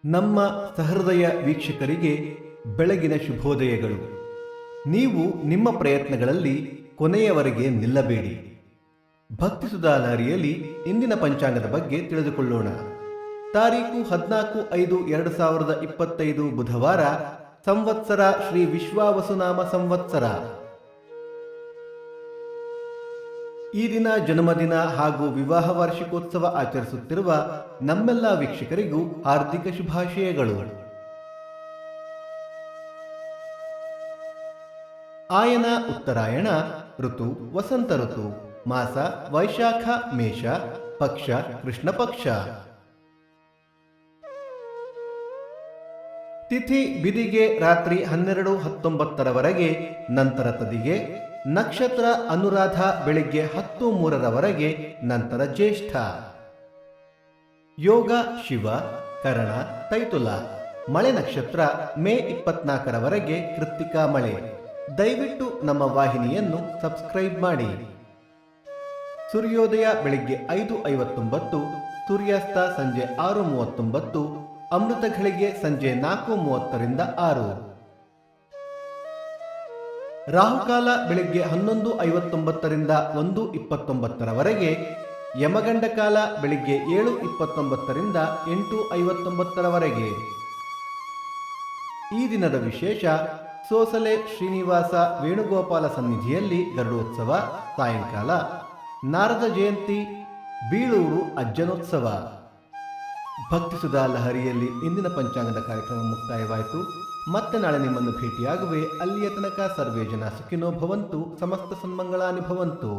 ನಮ್ಮ ಸಹೃದಯ ವೀಕ್ಷಕರಿಗೆ ಬೆಳಗಿನ ಶುಭೋದಯಗಳು. ನೀವು ನಿಮ್ಮ ಪ್ರಯತ್ನಗಳಲ್ಲಿ ಕೊನೆಯವರೆಗೆ ನಿಲ್ಲಬೇಡಿ. ಭಕ್ತಿ ಸುಧಾಲಹರಿಯಲ್ಲಿ ಇಂದಿನ ಪಂಚಾಂಗದ ಬಗ್ಗೆ ತಿಳಿದುಕೊಳ್ಳೋಣ. ತಾರೀಕು 14/5/2025 ಬುಧವಾರ, ಸಂವತ್ಸರ ಶ್ರೀ ವಿಶ್ವಾವಸುನಾಮ ಸಂವತ್ಸರ. ಈ ದಿನ ಜನ್ಮದಿನ ಹಾಗೂ ವಿವಾಹ ವಾರ್ಷಿಕೋತ್ಸವ ಆಚರಿಸುತ್ತಿರುವ ನಮ್ಮೆಲ್ಲ ವೀಕ್ಷಕರಿಗೂ ಹಾರ್ದಿಕ ಶುಭಾಶಯಗಳು. ಆಯನ ಉತ್ತರಾಯಣ, ಋತು ವಸಂತ ಋತು, ಮಾಸ ವೈಶಾಖ ಮೇಷ, ಪಕ್ಷ ಕೃಷ್ಣ ಪಕ್ಷ. ತಿಥಿ ಬಿದಿಗೆ ರಾತ್ರಿ 12:19 ನಂತರ ತದಿಗೆ. ನಕ್ಷತ್ರ ಅನುರಾಧ ಬೆಳಿಗ್ಗೆ 10:03 ನಂತರ ಜ್ಯೇಷ್ಠ. ಯೋಗ ಶಿವ, ಕರಣ ತೈತುಲ. ಮಳೆ ನಕ್ಷತ್ರ ಮೇ 24 ಕೃತ್ತಿಕಾ ಮಳೆ. ದಯವಿಟ್ಟು ನಮ್ಮ ವಾಹಿನಿಯನ್ನು ಸಬ್ಸ್ಕ್ರೈಬ್ ಮಾಡಿ. ಸೂರ್ಯೋದಯ ಬೆಳಿಗ್ಗೆ 5:59, ಸೂರ್ಯಾಸ್ತ ಸಂಜೆ 6:39, ಅಮೃತ ಘಳಿಗೆ ಸಂಜೆ 4:30 6. ರಾಹುಕಾಲ ಬೆಳಿಗ್ಗೆ 11:59 1:29, ಯಮಗಂಡ ಕಾಲ ಬೆಳಿಗ್ಗೆ 7:29 8:59. ಈ ದಿನದ ವಿಶೇಷ: ಸೋಸಲೆ ಶ್ರೀನಿವಾಸ ವೇಣುಗೋಪಾಲ ಸನ್ನಿಧಿಯಲ್ಲಿ ಗರುಡೋತ್ಸವ ಸಾಯಂಕಾಲ, ನಾರದ ಜಯಂತಿ, ಬೀಳೂರು ಅಜ್ಜನೋತ್ಸವ. ಭಕ್ತಿ ಸುಧಾ ಲಹರಿಯಲ್ಲಿ ಇಂದಿನ ಪಂಚಾಂಗದ ಕಾರ್ಯಕ್ರಮ ಮುಕ್ತಾಯವಾಯಿತು. ಮತ್ತೆ ನಾಳೆ ನಿಮ್ಮನ್ನು ಭೇಟಿಯಾಗುವೆ. ಅಲ್ಲಿಯ ತನಕ ಸರ್ವೇ ಜನ ಸುಖಿನೋ ಭವಂತು, ಸಮಸ್ತ ಸನ್ಮಂಗಳಾನಿ ಭವಂತು.